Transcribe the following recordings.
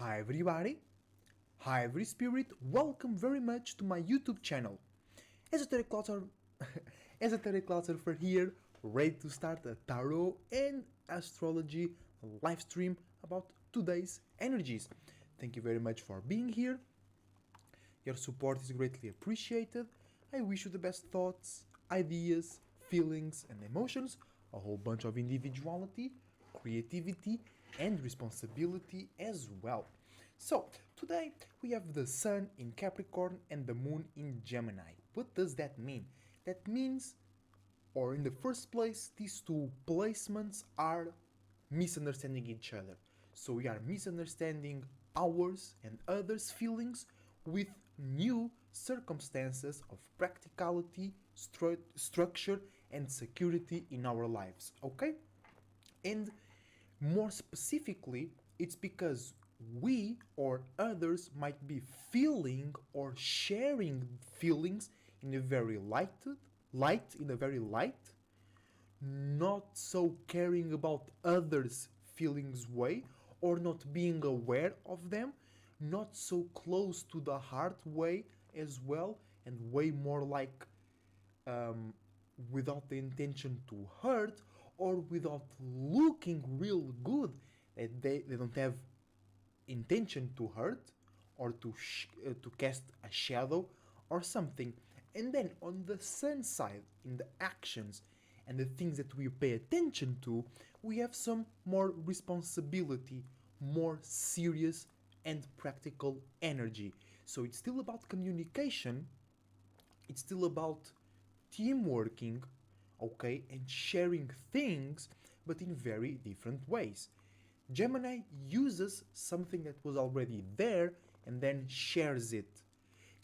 Hi everybody, hi every spirit, welcome very much to my YouTube channel. Esoteric Clotter, Esoteric Clotter for here, ready to start a tarot and astrology live stream about today's energies. Thank you very much for being here. Your support is greatly appreciated. I wish you the best thoughts, ideas, feelings and emotions, a whole bunch of individuality, creativity and responsibility as well. So, today we have the Sun in Capricorn and the Moon in Gemini. What does that mean? That means, or in the first place, these two placements are misunderstanding each other. So we are misunderstanding ours and others' feelings with new circumstances of practicality, structure, and security in our lives. Okay? And more specifically, it's because we or others might be feeling or sharing feelings in a very light, not so caring about others' feelings way, or not being aware of them, not so close to the heart way as well, and way more like without the intention to hurt or without looking real good, that they don't have intention to hurt or to cast a shadow or something. And then on the Sun side, in the actions and the things that we pay attention to, we have some more responsibility, more serious and practical energy. So it's still about communication, it's still about teamworking, okay, and sharing things, but in very different ways. Gemini uses something that was already there and then shares it.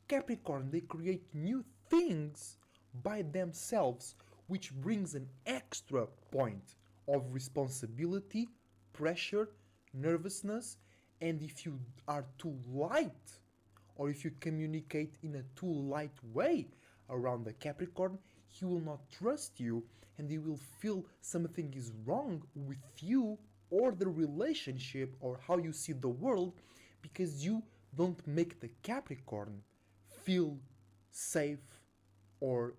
Capricorn, they create new things by themselves, which brings an extra point of responsibility, pressure, nervousness, and if you are too light, or if you communicate in a too light way around the Capricorn, he will not trust you and he will feel something is wrong with you or the relationship or how you see the world, because you don't make the Capricorn feel safe, or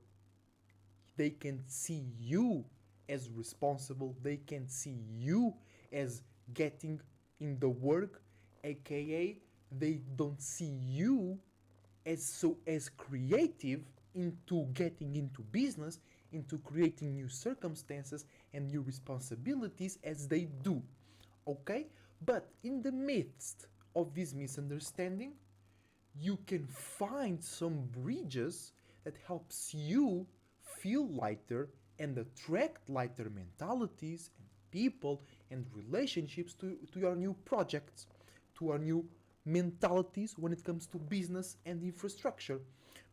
they can see you as responsible, they can see you as getting in the work, aka they don't see you as creative into getting into business, into creating new circumstances and new responsibilities as they do. Okay? But in the midst of this misunderstanding, you can find some bridges that helps you feel lighter and attract lighter mentalities and people and relationships to your new projects, to our new mentalities when it comes to business and infrastructure.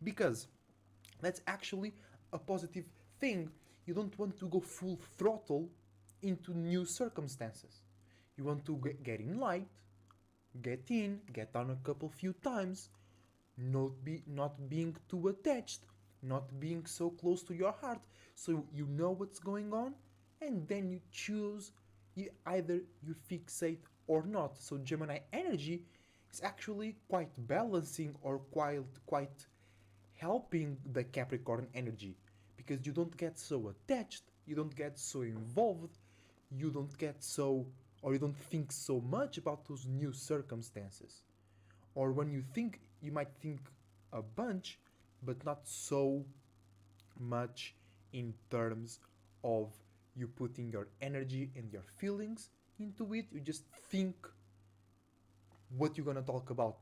Because that's actually a positive thing. You don't want to go full throttle into new circumstances. You want to get in light, get down a few times, not being too attached, not being so close to your heart, so you know what's going on, and then you choose, either you fixate or not. So Gemini energy is actually quite balancing or quite helping the Capricorn energy, because you don't get so attached, you don't get so involved, you don't get so, or you don't think so much about those new circumstances. Or when you think, you might think a bunch, but not so much in terms of you putting your energy and your feelings into it. You just think what you're gonna talk about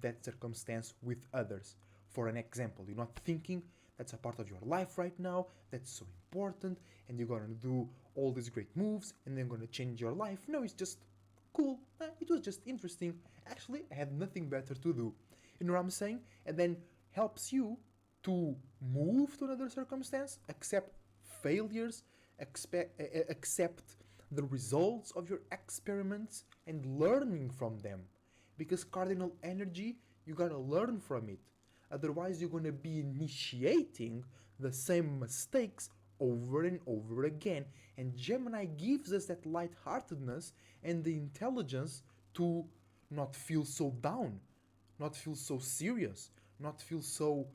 that circumstance with others. For an example, you're not thinking that's a part of your life right now, that's so important, and you're gonna do all these great moves, and then gonna change your life. No, it's just cool. It was just interesting. Actually, I had nothing better to do. You know what I'm saying? And then helps you to move to another circumstance, accept failures, accept the results of your experiments, and learning from them. Because cardinal energy, you gotta learn from it. Otherwise, you're gonna be initiating the same mistakes over and over again. And Gemini gives us that lightheartedness and the intelligence to not feel so down, not feel so serious, not feel so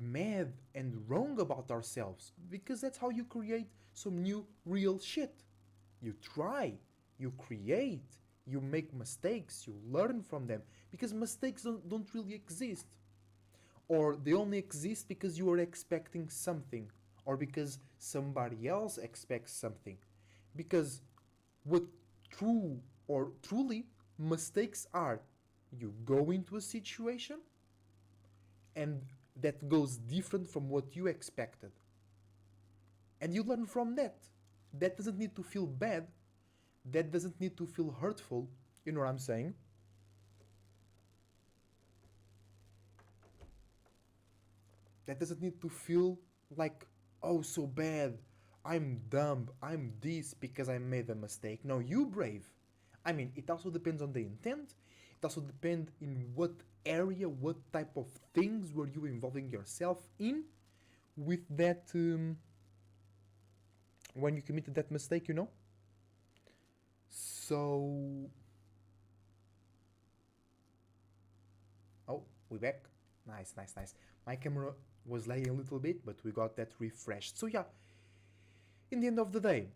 mad and wrong about ourselves, because that's how you create some new real shit. You try, you create, you make mistakes, you learn from them, because mistakes don't really exist, or they only exist because you are expecting something, or because somebody else expects something. Because what true or truly mistakes are, you go into a situation and that goes different from what you expected, and you learn from that. That doesn't need to feel bad, that doesn't need to feel hurtful. You know what I'm saying? That doesn't need to feel like, oh, so bad, I'm dumb, I'm this because I made a mistake. No, you brave. I mean, it also depends on the intent. It also depends in what area, what type of things were you involving yourself in with that, when you committed that mistake, you know? So, oh, we back. Nice, nice, nice. My camera was lagging a little bit, but we got that refreshed. So yeah, in the end of the day,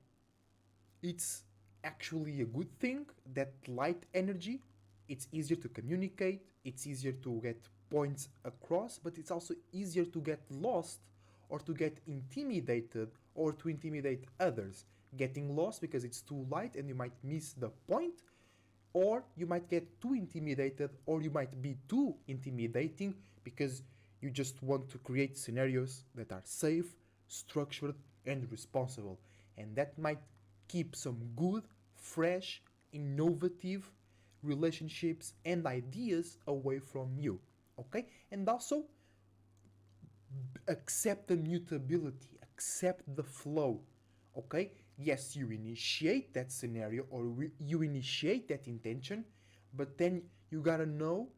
it's actually a good thing that light energy, it's easier to communicate, it's easier to get points across, but it's also easier to get lost or to get intimidated or to intimidate others. Getting lost because it's too light and you might miss the point, or you might get too intimidated, or you might be too intimidating because you just want to create scenarios that are safe, structured, and responsible. And that might keep some good, fresh, innovative relationships and ideas away from you. Okay? And also, accept the mutability, accept the flow. Okay? Yes, you initiate that scenario or you initiate that intention, but then you gotta know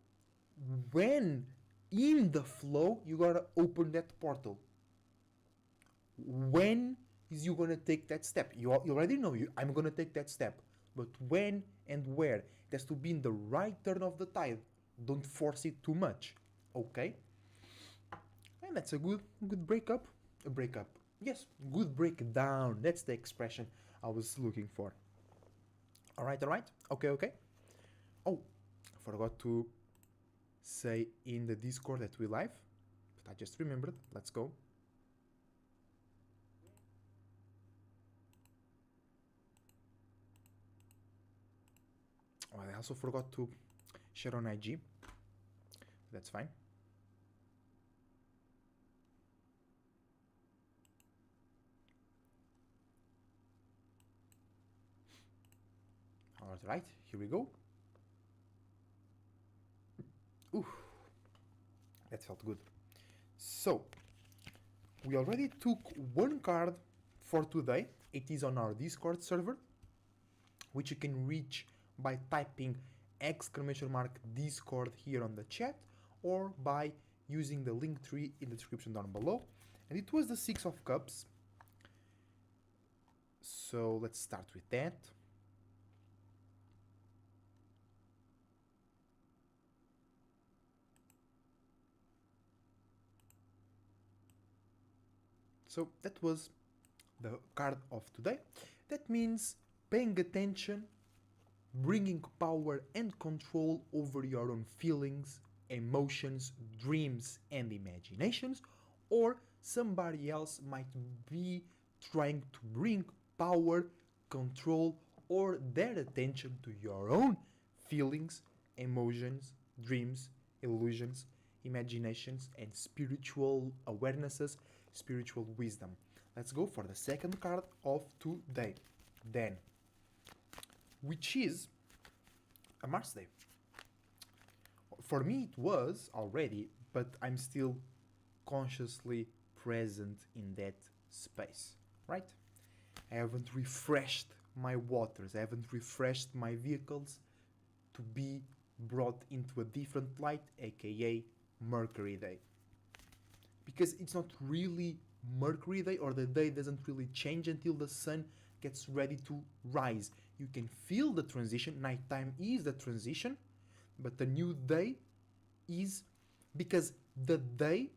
when in the flow you gotta open that portal. When is you gonna take that step? You already know I'm gonna take that step, but when and where? It has to be in the right turn of the tide. Don't force it too much. Okay? And that's a good breakup. A breakup. Yes, good breakdown. That's the expression I was looking for. Alright, alright. Okay, okay. Oh, I forgot to say in the Discord that we live, but I just remembered. Let's go. Oh, I also forgot to share on IG. That's fine. Alright, here we go. Ooh, that felt good. So, we already took one card for today. It is on our Discord server, which you can reach by typing !Discord here on the chat, or by using the Linktree in the description down below. And it was the Six of Cups. So let's start with that. So that was the card of today. That means paying attention, bringing power and control over your own feelings, emotions, dreams, and imaginations, or somebody else might be trying to bring power, control, or their attention to your own feelings, emotions, dreams, illusions, imaginations, and spiritual awarenesses, spiritual wisdom. Let's go for the second card of today, then, which is a Mars Day. For me, it was already, but I'm still consciously present in that space, right? I haven't refreshed my waters, I haven't refreshed my vehicles to be brought into a different light, aka Mercury Day. Because it's not really Mercury Day, or the day doesn't really change until the sun gets ready to rise. You can feel the transition, nighttime is the transition, but the new day is because the day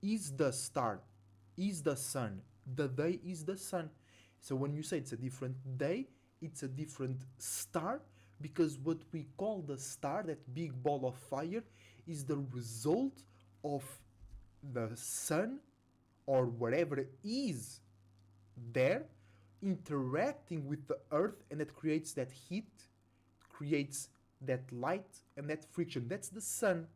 is the star, is the sun. The day is the sun. So when you say it's a different day, it's a different star, because what we call the star, that big ball of fire, is the result of the sun or whatever is there interacting with the earth, and that creates that heat, creates that light and that friction. That's the sun.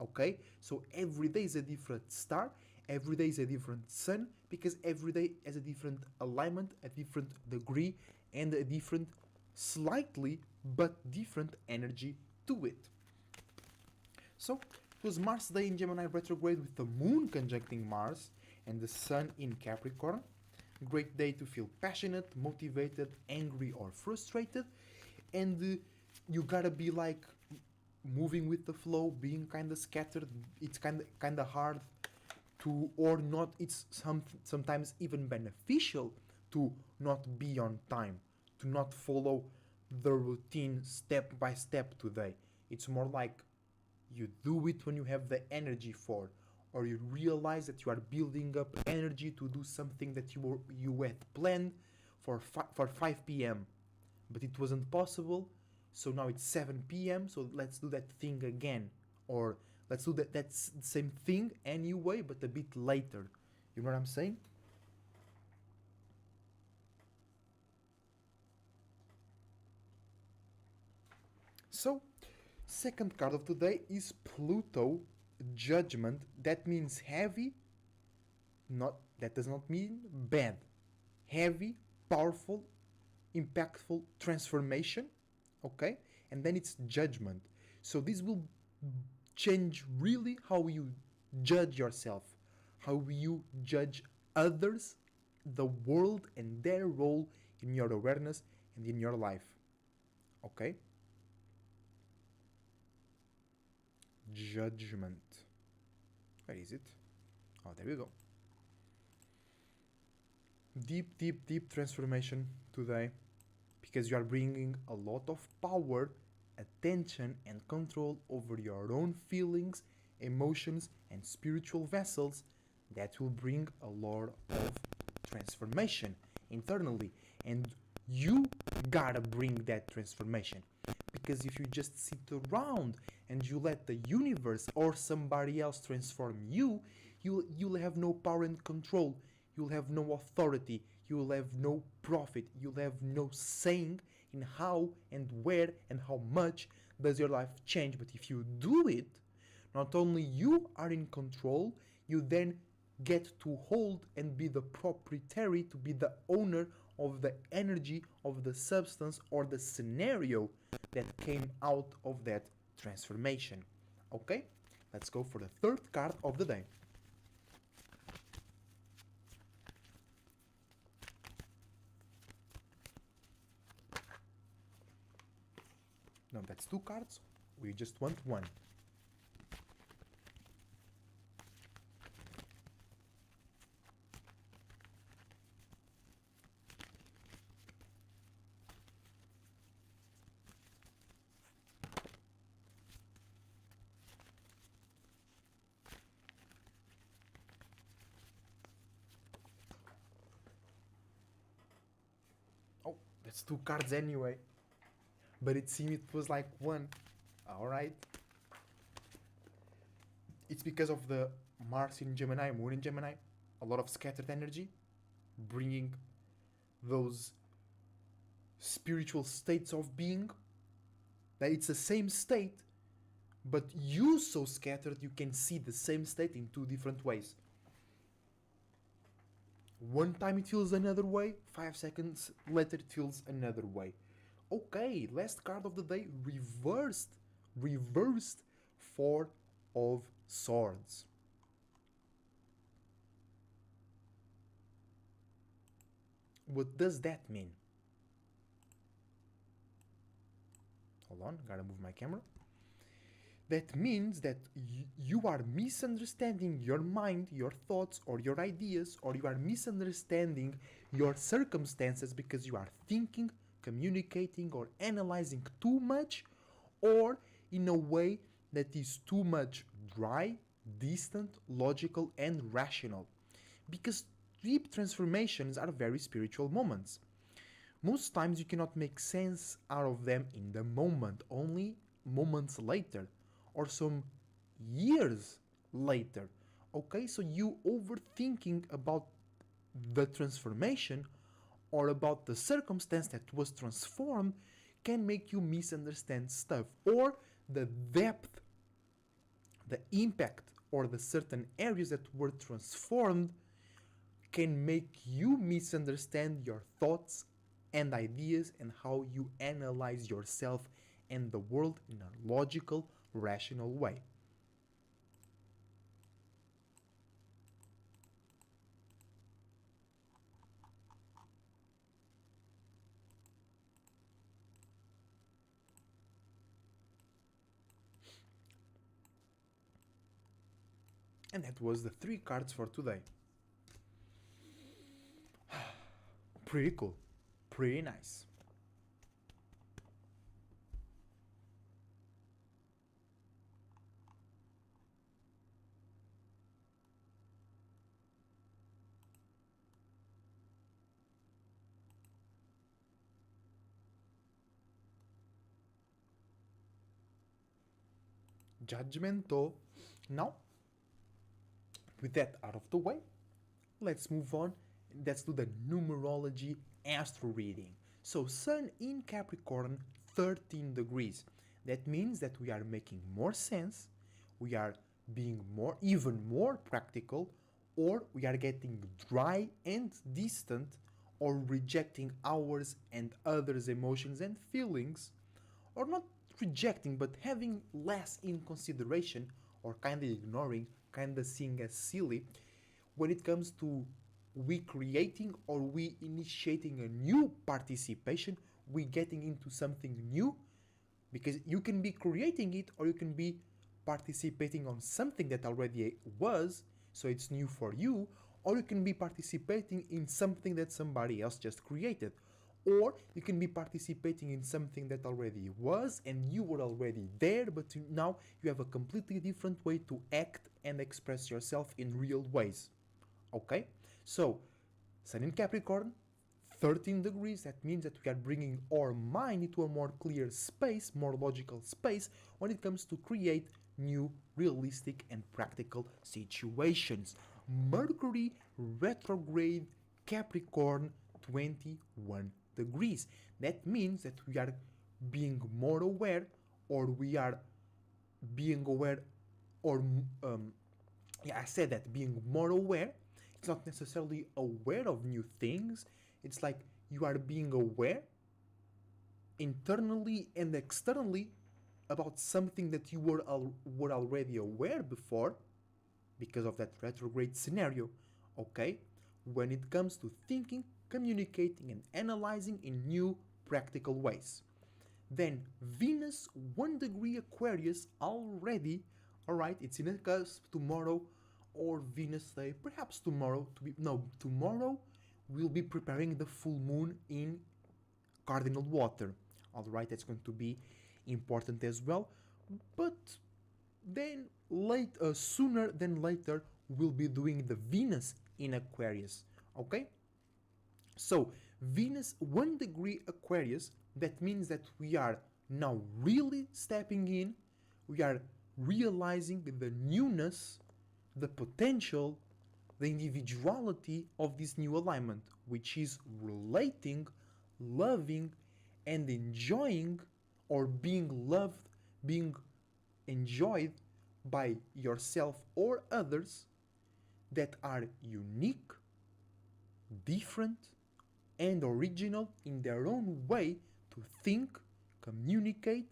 Okay, so every day is a different star, every day is a different sun, because every day has a different alignment, a different degree, and a different, slightly but different energy to it. So it was Mars Day in Gemini retrograde with the moon conjuncting Mars and the sun in Capricorn. Great day to feel passionate, motivated, angry, or frustrated, and you gotta be like moving with the flow, being kind of scattered. It's kind of hard to, or not. It's sometimes even beneficial to not be on time, to not follow the routine step by step today. It's more like you do it when you have the energy for, or you realize that you are building up energy to do something that you had planned for 5 p.m. but it wasn't possible, so now it's 7 p.m. so let's do that thing again, or let's do that's the same thing anyway but a bit later. You know what I'm saying? So second card of today is Pluto, Judgment. That means heavy, not, that does not mean bad. Heavy, powerful, impactful transformation. Okay, and then it's Judgment. So this will change really how you judge yourself, how you judge others, the world, and their role in your awareness and in your life. Okay? Judgment. Where is it? Oh, there we go. Deep, deep, deep transformation today, because you are bringing a lot of power, attention, and control over your own feelings, emotions, and spiritual vessels. That will bring a lot of transformation internally, and you gotta bring that transformation, because if you just sit around and you let the universe or somebody else transform you, you'll have no power and control, you'll have no authority, you'll have no profit, you'll have no saying in how and where and how much does your life change. But if you do it, not only you are in control, you then get to hold and be the proprietary, to be the owner of the energy, of the substance, or the scenario that came out of that transformation. Okay, let's go for the third card of the day. No, that's 2 cards. We just want 1. Oh, that's 2 cards anyway. But it seemed it was like 1. Alright. It's because of the Mars in Gemini, Moon in Gemini. A lot of scattered energy, bringing those spiritual states of being. That it's the same state, but you so scattered you can see the same state in 2 different ways. One time it feels another way, 5 seconds later it feels another way. Okay, last card of the day, reversed 4 of Swords. What does that mean? Hold on, gotta move my camera. That means that you are misunderstanding your mind, your thoughts, or your ideas, or you are misunderstanding your circumstances because you are thinking, communicating, or analyzing too much, or in a way that is too much dry, distant, logical, and rational. Because deep transformations are very spiritual moments. Most times you cannot make sense out of them in the moment, only moments later, or some years later. Okay, so you overthinking about the transformation or about the circumstance that was transformed can make you misunderstand stuff, or the depth, the impact, or the certain areas that were transformed can make you misunderstand your thoughts and ideas and how you analyze yourself and the world in a logical, rational way. And that was the three cards for today. Pretty cool. Pretty nice. Judgmental. Now, with that out of the way, let's move on. Let's do the numerology astro reading. So, Sun in Capricorn, 13 degrees. That means that we are making more sense, we are being more, even more practical, or we are getting dry and distant, or rejecting ours and others' emotions and feelings, or not rejecting but having less in consideration, or kind of ignoring, kind of seeing as silly when it comes to we creating or we initiating a new participation, we getting into something new, because you can be creating it or you can be participating on something that already was, so it's new for you, or you can be participating in something that somebody else just created, or you can be participating in something that already was and you were already there, but now you have a completely different way to act and express yourself in real ways. Okay, so Sun in Capricorn, 13 degrees, that means that we are bringing our mind into a more clear space, more logical space, when it comes to create new, realistic, and practical situations. Mercury retrograde Capricorn, 21 degrees. That means that we are being more aware, or we are being aware, or yeah, I said that, being more aware. It's not necessarily aware of new things. It's like you are being aware internally and externally about something that you were already aware before because of that retrograde scenario. Okay? When it comes to thinking, communicating, and analyzing in new practical ways. Then Venus 1 degree Aquarius already. Alright, it's in a cusp tomorrow, or Venus Day, perhaps tomorrow. Tomorrow we'll be preparing the full moon in cardinal water. Alright, that's going to be important as well. But then sooner than later, we'll be doing the Venus in Aquarius. Okay? So, Venus 1 degree Aquarius, that means that we are now really stepping in, we are realizing the newness, the potential, the individuality of this new alignment, which is relating, loving, and enjoying, or being loved, being enjoyed by yourself or others that are unique, different, and original in their own way to think, communicate,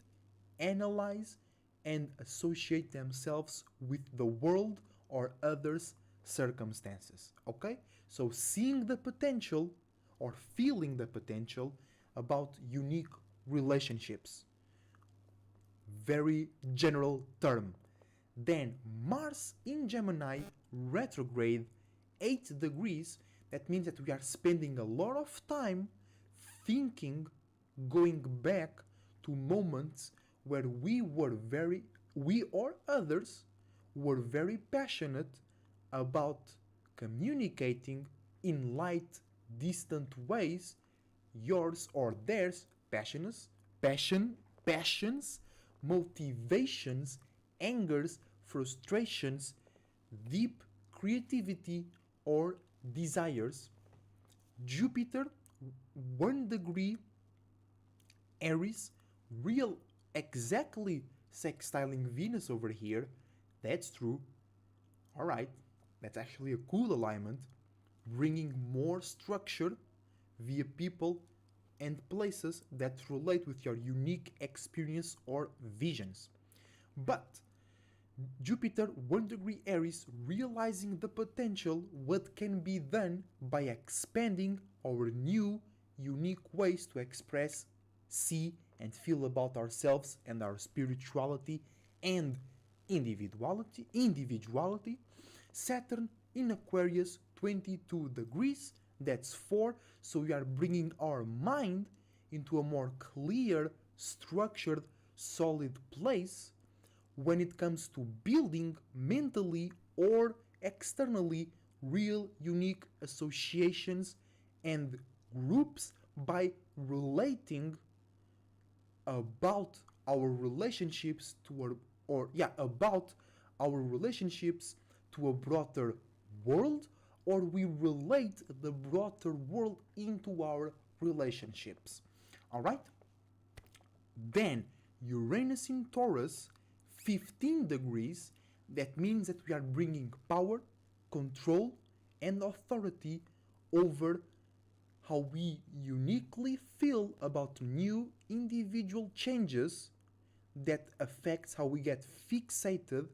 analyze, and associate themselves with the world or others' circumstances. Okay? So seeing the potential or feeling the potential about unique relationships. Very general term. Then Mars in Gemini retrograde 8 degrees. That means that we are spending a lot of time thinking, going back to moments where we or others were very passionate about communicating in light, distant ways yours or theirs passions, motivations, angers, frustrations, deep creativity or desires. Jupiter 1 degree Aries, real exactly sextiling Venus over here. That's true. Alright, that's actually a cool alignment, bringing more structure via people and places that relate with your unique experience or visions. But Jupiter 1 degree Aries, realizing the potential what can be done by expanding our new unique ways to express, see and feel about ourselves and our spirituality and individuality. Saturn in Aquarius 22 degrees, that's 4, so we are bringing our mind into a more clear, structured, solid place when it comes to building mentally or externally real unique associations and groups by relating about our relationships to about our relationships to a broader world, or we relate the broader world into our relationships. All right? Then Uranus in Taurus 15 degrees, that means that we are bringing power, control and authority over how we uniquely feel about new individual changes that affects how we get fixated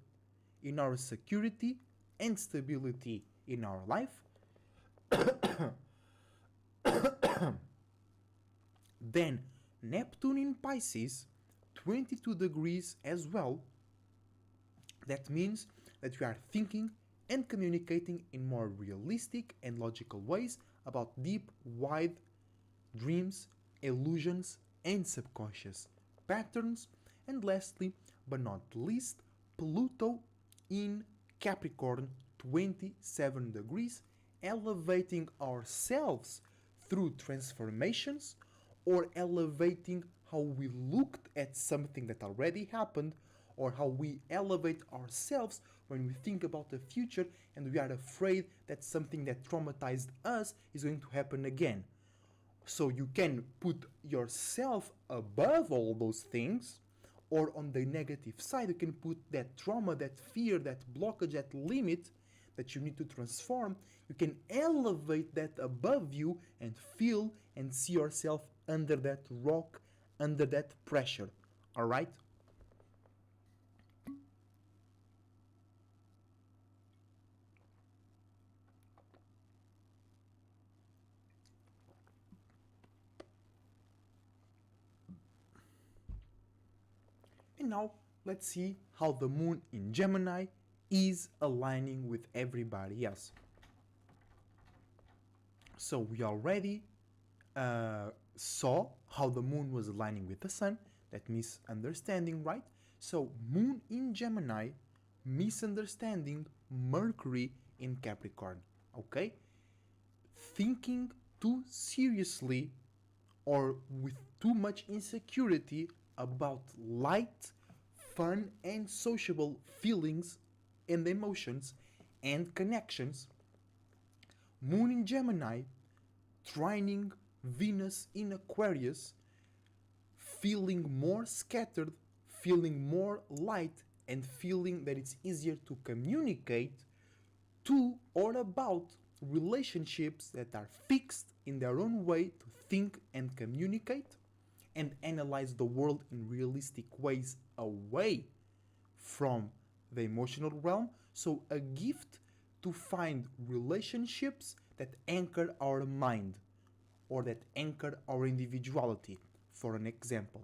in our security and stability in our life. Then Neptune in Pisces 22 degrees as well. That means that we are thinking and communicating in more realistic and logical ways about deep, wide dreams, illusions, and subconscious patterns. And lastly, but not least, Pluto in Capricorn 27 degrees, elevating ourselves through transformations or elevating how we looked at something that already happened, or how we elevate ourselves when we think about the future and we are afraid that something that traumatized us is going to happen again. So you can put yourself above all those things, or on the negative side, you can put that trauma, that fear, that blockage, that limit that you need to transform. You can elevate that above you and feel and see yourself under that rock, under that pressure. All right? And now let's see how the moon in Gemini is aligning with everybody else. So we already saw how the moon was aligning with the sun, that misunderstanding, right? So moon in Gemini, misunderstanding, Mercury in Capricorn, okay? Thinking too seriously or with too much insecurity about light, fun, and sociable feelings and emotions and connections. Moon in Gemini, trining Venus in Aquarius, feeling more scattered, feeling more light, and feeling that it's easier to communicate to or about relationships that are fixed in their own way to think and communicate and analyze the world in realistic ways away from the emotional realm. So, a gift to find relationships that anchor our mind or that anchor our individuality. For an example,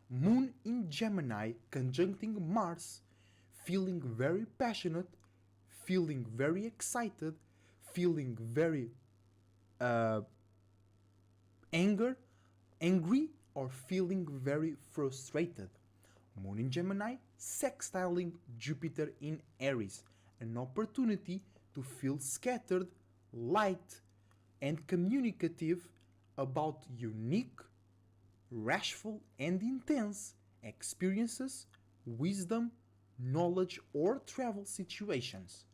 Moon in Gemini conjuncting Mars, feeling very passionate, feeling very excited, feeling very uh, anger, angry or feeling very frustrated. Moon in Gemini, sextiling Jupiter in Aries, an opportunity to feel scattered, light, and communicative about unique, rashful, and intense experiences, wisdom, knowledge, or travel situations.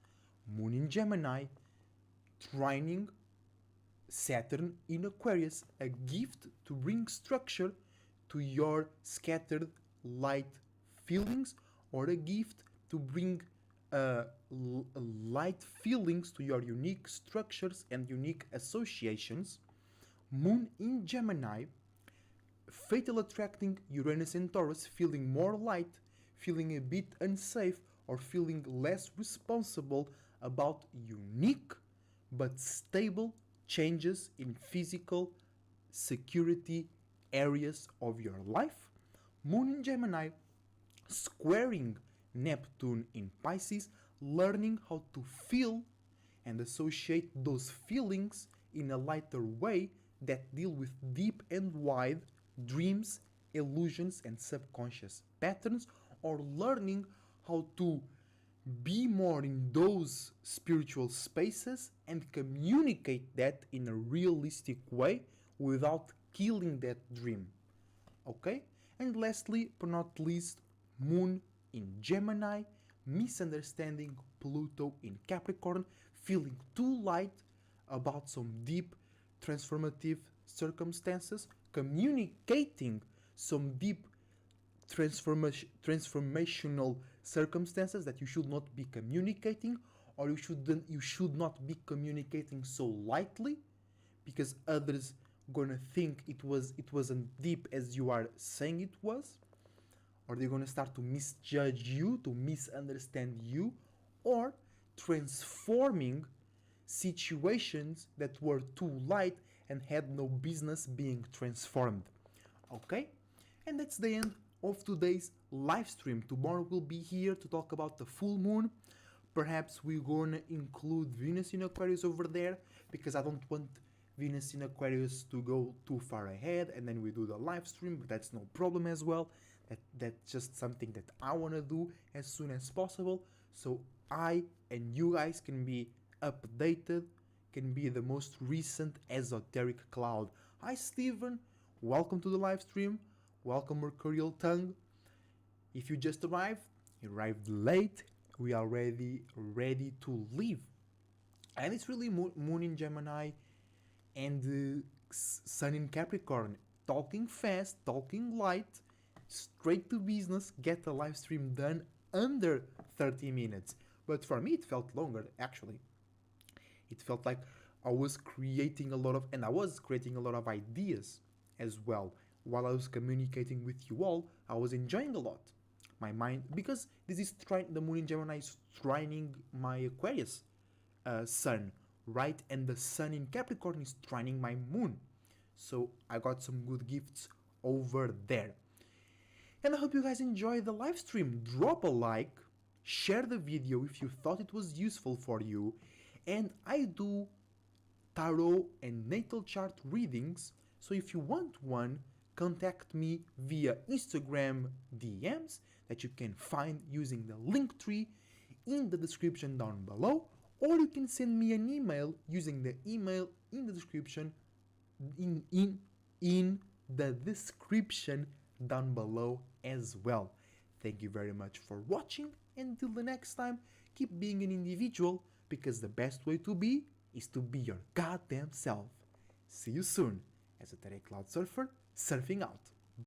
Moon in Gemini, trining Saturn in Aquarius, a gift to bring structure to your scattered light feelings, or a gift to bring light feelings to your unique structures and unique associations. Moon in Gemini, fatal attracting Uranus and Taurus, feeling more light, feeling a bit unsafe, or feeling less responsible about unique but stable changes in physical security areas of your life. Moon in Gemini, squaring Neptune in Pisces, learning how to feel and associate those feelings in a lighter way that deal with deep and wide dreams, illusions, and subconscious patterns, or learning how to be more in those spiritual spaces and communicate that in a realistic way without killing that dream. Okay? And lastly, but not least, Moon in Gemini, misunderstanding Pluto in Capricorn, feeling too light about some deep transformative circumstances, communicating some deep transformational circumstances that you should not be communicating, or you should not be communicating so lightly, because others gonna think it wasn't deep as you are saying it was, or they're gonna start to misjudge you, to misunderstand you, or transforming situations that were too light and had no business being transformed. Okay? And that's the end of today's live stream. Tomorrow we'll be here to talk about the full moon. Perhaps we're gonna include Venus in Aquarius over there, because I don't want Venus in Aquarius to go too far ahead and then we do the live stream, but that's no problem as well. That's just something that I want to do as soon as possible, so I and you guys can be updated, can be the most recent esoteric cloud. Hi Steven, welcome to the live stream. Welcome Mercurial Tongue. If you just arrived, you arrived late, we are ready to leave. And it's really Moon in Gemini and Sun in Capricorn. Talking fast, talking light, straight to business, get the live stream done under 30 minutes. But for me it felt longer actually. It felt like I was creating a lot of ideas as well. While I was communicating with you all, I was enjoying a lot. My mind, because this is the Moon in Gemini is trining my Aquarius Sun, right? And the Sun in Capricorn is trining my Moon. So I got some good gifts over there. And I hope you guys enjoyed the live stream. Drop a like, share the video if you thought it was useful for you. And I do tarot and natal chart readings, so if you want one, contact me via Instagram DMs that you can find using the Linktree in the description down below, or you can send me an email using the email in the description in the description down below as well. Thank you very much for watching, and until the next time, keep being an individual, because the best way to be is to be your goddamn self. See you soon, Esoteric Cloud Surfer, surfing out.